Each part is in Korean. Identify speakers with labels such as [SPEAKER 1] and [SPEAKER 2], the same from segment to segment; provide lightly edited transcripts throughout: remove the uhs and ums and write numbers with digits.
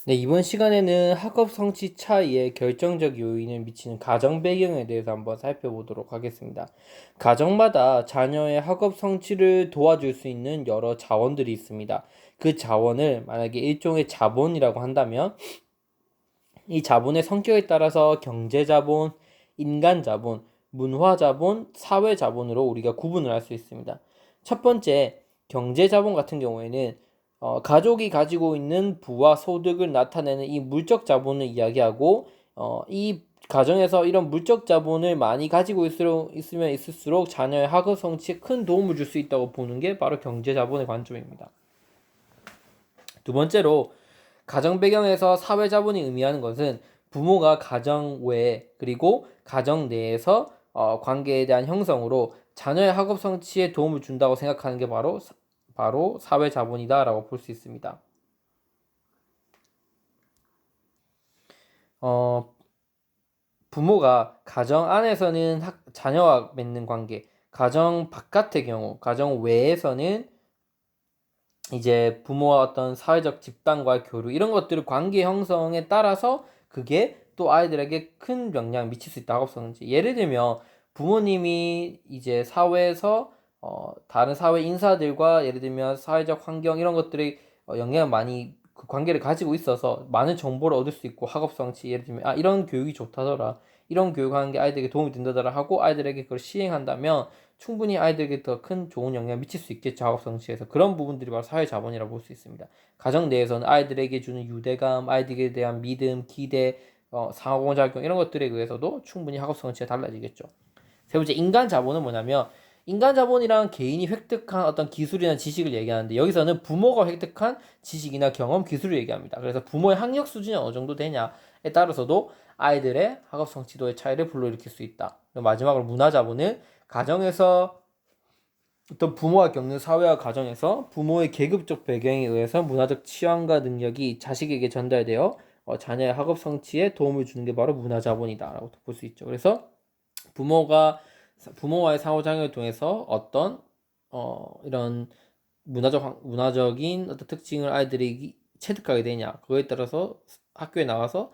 [SPEAKER 1] 네, 이번 시간에는 학업 성취 차이에 결정적 요인을 미치는 가정 배경에 대해서 한번 살펴보도록 하겠습니다. 가정마다 자녀의 학업 성취를 도와줄 수 있는 여러 자원들이 있습니다. 그 자원을 만약에 일종의 자본이라고 한다면 이 자본의 성격에 따라서 경제 자본, 인간 자본, 문화 자본, 사회 자본으로 우리가 구분을 할 수 있습니다. 첫 번째, 경제 자본 같은 경우에는 가족이 가지고 있는 부와 소득을 나타내는 이 물적 자본을 이야기하고 이 가정에서 이런 물적 자본을 많이 가지고 있으면 있을수록 자녀의 학업 성취에 큰 도움을 줄 수 있다고 보는 게 바로 경제 자본의 관점입니다. 두 번째로 가정 배경에서 사회 자본이 의미하는 것은 부모가 가정 외 그리고 가정 내에서 관계에 대한 형성으로 자녀의 학업 성취에 도움을 준다고 생각하는 게 바로 사회 자본이다라고 볼 수 있습니다. 어, 부모가 가정 안에서는 자녀와 맺는 관계, 가정 바깥의 경우, 가정 외에서는 이제 부모와 어떤 사회적 집단과의 교류 이런 것들을 관계 형성에 따라서 그게 또 아이들에게 큰 영향을 미칠 수 있다고 생각하는지, 예를 들면 부모님이 이제 사회에서 다른 사회 인사들과 예를 들면 사회적 환경 이런 것들이 영향을 많이 그 관계를 가지고 있어서 많은 정보를 얻을 수 있고 학업 성취 예를 들면 이런 교육이 좋다더라, 이런 교육하는 게 아이들에게 도움이 된다더라 하고 아이들에게 그걸 시행한다면 충분히 아이들에게 더 큰 좋은 영향을 미칠 수 있겠죠. 학업 성취에서. 그런 부분들이 바로 사회 자본이라고 볼 수 있습니다. 가정 내에서는 아이들에게 주는 유대감, 아이들에 대한 믿음, 기대, 상호작용 이런 것들에 의해서도 충분히 학업 성취가 달라지겠죠. 세 번째, 인간 자본은 뭐냐면 인간 자본이란 개인이 획득한 어떤 기술이나 지식을 얘기하는데 여기서는 부모가 획득한 지식이나 경험, 기술을 얘기합니다. 그래서 부모의 학력 수준이 어느 정도 되냐에 따라서도 아이들의 학업 성취도의 차이를 불러일으킬 수 있다. 마지막으로 문화 자본은 가정에서 어떤 부모가 겪는 사회와 가정에서 부모의 계급적 배경에 의해서 문화적 취향과 능력이 자식에게 전달되어 자녀의 학업 성취에 도움을 주는 게 바로 문화 자본이다라고 볼 수 있죠. 그래서 부모가 부모와의 상호작용을 통해서 어떤 이런 문화적인 어떤 특징을 아이들이 체득하게 되냐 그거에 따라서 학교에 나와서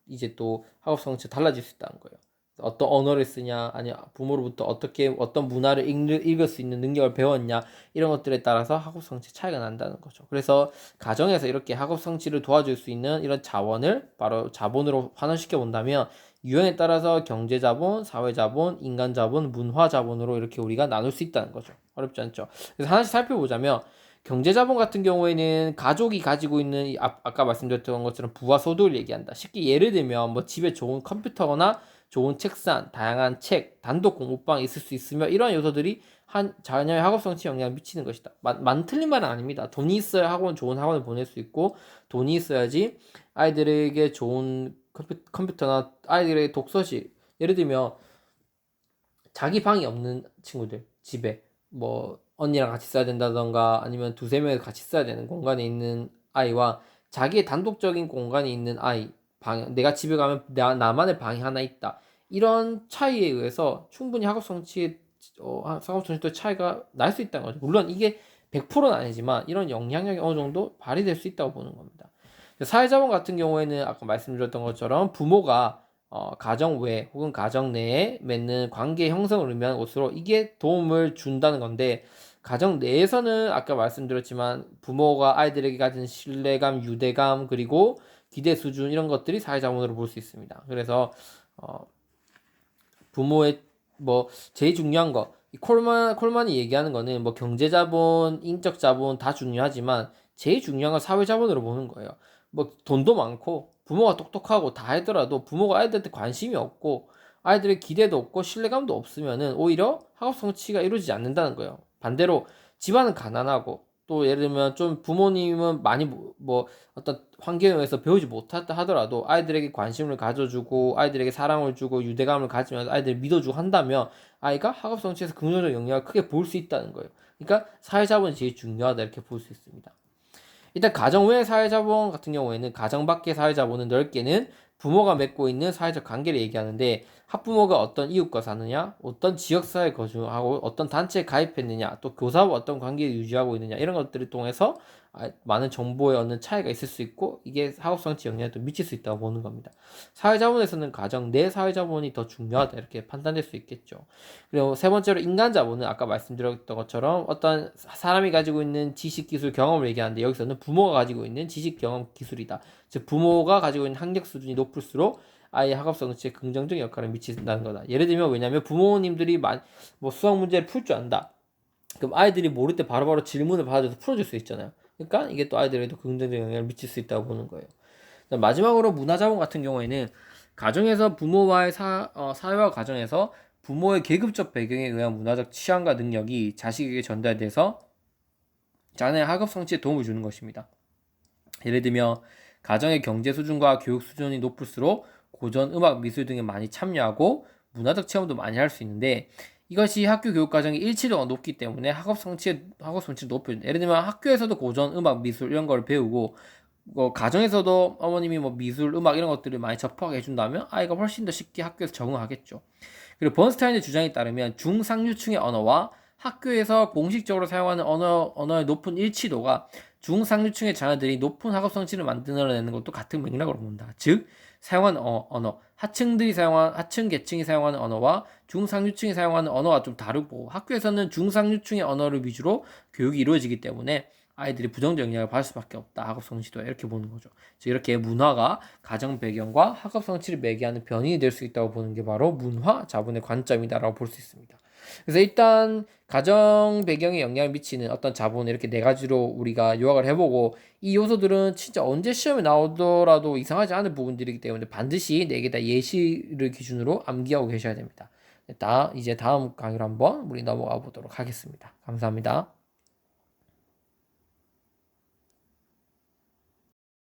[SPEAKER 1] 이제 또 학업 성취가 달라질 수 있다는 거예요. 어떤 언어를 쓰냐, 아니 부모로부터 어떻게 어떤 문화를 읽을 수 있는 능력을 배웠냐 이런 것들에 따라서 학업 성취 차이가 난다는 거죠. 그래서 가정에서 이렇게 학업 성취를 도와줄 수 있는 이런 자원을 바로 자본으로 환원시켜 본다면 유형에 따라서 경제 자본, 사회 자본, 인간 자본, 문화 자본으로 이렇게 우리가 나눌 수 있다는 거죠. 어렵지 않죠. 그래서 하나씩 살펴보자면 경제 자본 같은 경우에는 가족이 가지고 있는 아까 말씀드렸던 것처럼 부와 소득을 얘기한다. 쉽게 예를 들면 뭐 집에 좋은 컴퓨터거나 좋은 책상, 다양한 책, 단독 공부방이 있을 수 있으며 이러한 요소들이 한 자녀의 학업 성취에 영향을 미치는 것이다. 틀린 말은 아닙니다. 돈이 있어야 좋은 학원을 보낼 수 있고 돈이 있어야지 아이들에게 좋은 컴퓨터나 아이들의 독서실, 예를 들면 자기 방이 없는 친구들 집에 뭐 언니랑 같이 써야 된다던가 아니면 두세 명이 같이 써야 되는 공간에 있는 아이와 자기의 단독적인 공간에 있는 아이, 내가 집에 가면 나만의 방이 하나 있다, 이런 차이에 의해서 충분히 학업 성취도 차이가 날 수 있다는 거죠. 물론 이게 100%는 아니지만 이런 영향력이 어느 정도 발휘될 수 있다고 보는 겁니다. 사회자본 같은 경우에는 아까 말씀드렸던 것처럼 부모가 가정 외 혹은 가정 내에 맺는 관계 형성을 의미하는 것으로 이게 도움을 준다는 건데, 가정 내에서는 아까 말씀드렸지만 부모가 아이들에게 가진 신뢰감, 유대감, 그리고 기대 수준 이런 것들이 사회자본으로 볼 수 있습니다. 그래서 어, 부모의 뭐 제일 중요한 거, 콜만이 얘기하는 거는 뭐 경제 자본, 인적 자본 다 중요하지만 제일 중요한 건 사회 자본으로 보는 거예요. 뭐 돈도 많고 부모가 똑똑하고 다 하더라도 부모가 아이들한테 관심이 없고 아이들의 기대도 없고 신뢰감도 없으면은 오히려 학업 성취가 이루어지지 않는다는 거예요. 반대로 집안은 가난하고 또 예를 들면 좀 부모님은 많이 뭐 어떤 환경에 의해서 배우지 못했다 하더라도 아이들에게 관심을 가져주고 아이들에게 사랑을 주고 유대감을 가지면서 아이들을 믿어주고 한다면 아이가 학업 성취에서 긍정적 영향을 크게 볼 수 있다는 거예요. 그러니까 사회자본이 제일 중요하다 이렇게 볼 수 있습니다. 일단 가정 외 사회자본 같은 경우에는 가정 밖의 사회자본은 넓게는 부모가 맺고 있는 사회적 관계를 얘기하는데, 학부모가 어떤 이웃과 사느냐, 어떤 지역사회에 거주하고 어떤 단체에 가입했느냐, 또 교사와 어떤 관계를 유지하고 있느냐 이런 것들을 통해서 많은 정보에 얻는 차이가 있을 수 있고 이게 학업성취 영향에 또 미칠 수 있다고 보는 겁니다. 사회자본에서는 가정 내 사회자본이 더 중요하다 이렇게 판단될 수 있겠죠. 그리고 세 번째로 인간자본은 아까 말씀드렸던 것처럼 어떤 사람이 가지고 있는 지식, 기술, 경험을 얘기하는데 여기서는 부모가 가지고 있는 지식, 경험, 기술이다. 즉 부모가 가지고 있는 학력 수준이 높을수록 아이의 학업 성취에 긍정적인 역할을 미친다는 거다. 예를 들면 왜냐면 부모님들이 뭐 수학 문제를 풀 줄 안다. 그럼 아이들이 모를 때 바로바로 질문을 받아줘서 풀어줄 수 있잖아요. 그러니까 이게 또 아이들에도 긍정적인 영향을 미칠 수 있다고 보는 거예요. 마지막으로 문화자본 같은 경우에는 가정에서 부모와의 사회와 가정에서 부모의 계급적 배경에 의한 문화적 취향과 능력이 자식에게 전달돼서 자녀의 학업 성취에 도움을 주는 것입니다. 예를 들면 가정의 경제 수준과 교육 수준이 높을수록 고전, 음악, 미술 등에 많이 참여하고 문화적 체험도 많이 할 수 있는데 이것이 학교 교육 과정의 일치도가 높기 때문에 학업 성취를 높여준다. 예를 들면 학교에서도 고전, 음악, 미술 이런 걸 배우고 가정에서도 어머님이 뭐 미술, 음악 이런 것들을 많이 접하게 해준다면 아이가 훨씬 더 쉽게 학교에서 적응하겠죠. 그리고 번스타인의 주장에 따르면 중상류층의 언어와 학교에서 공식적으로 사용하는 언어의 높은 일치도가 중상류층의 자녀들이 높은 학업 성취를 만들어내는 것도 같은 맥락으로 본다. 즉 사용하는 언어, 하층 계층이 사용하는 언어와 중상류층이 사용하는 언어가 좀 다르고 학교에서는 중상류층의 언어를 위주로 교육이 이루어지기 때문에 아이들이 부정적 영향을 받을 수밖에 없다. 학업 성취도에 이렇게 보는 거죠. 즉 이렇게 문화가 가정 배경과 학업 성취를 매개하는 변인이 될 수 있다고 보는 게 바로 문화 자본의 관점이다라고 볼 수 있습니다. 그래서 일단 가정 배경에 영향을 미치는 어떤 자본 이렇게 네 가지로 우리가 요약을 해보고 이 요소들은 진짜 언제 시험에 나오더라도 이상하지 않은 부분들이기 때문에 반드시 네 개 다 예시를 기준으로 암기하고 계셔야 됩니다. 이제 다음 강의로 한번 우리 넘어가 보도록 하겠습니다. 감사합니다.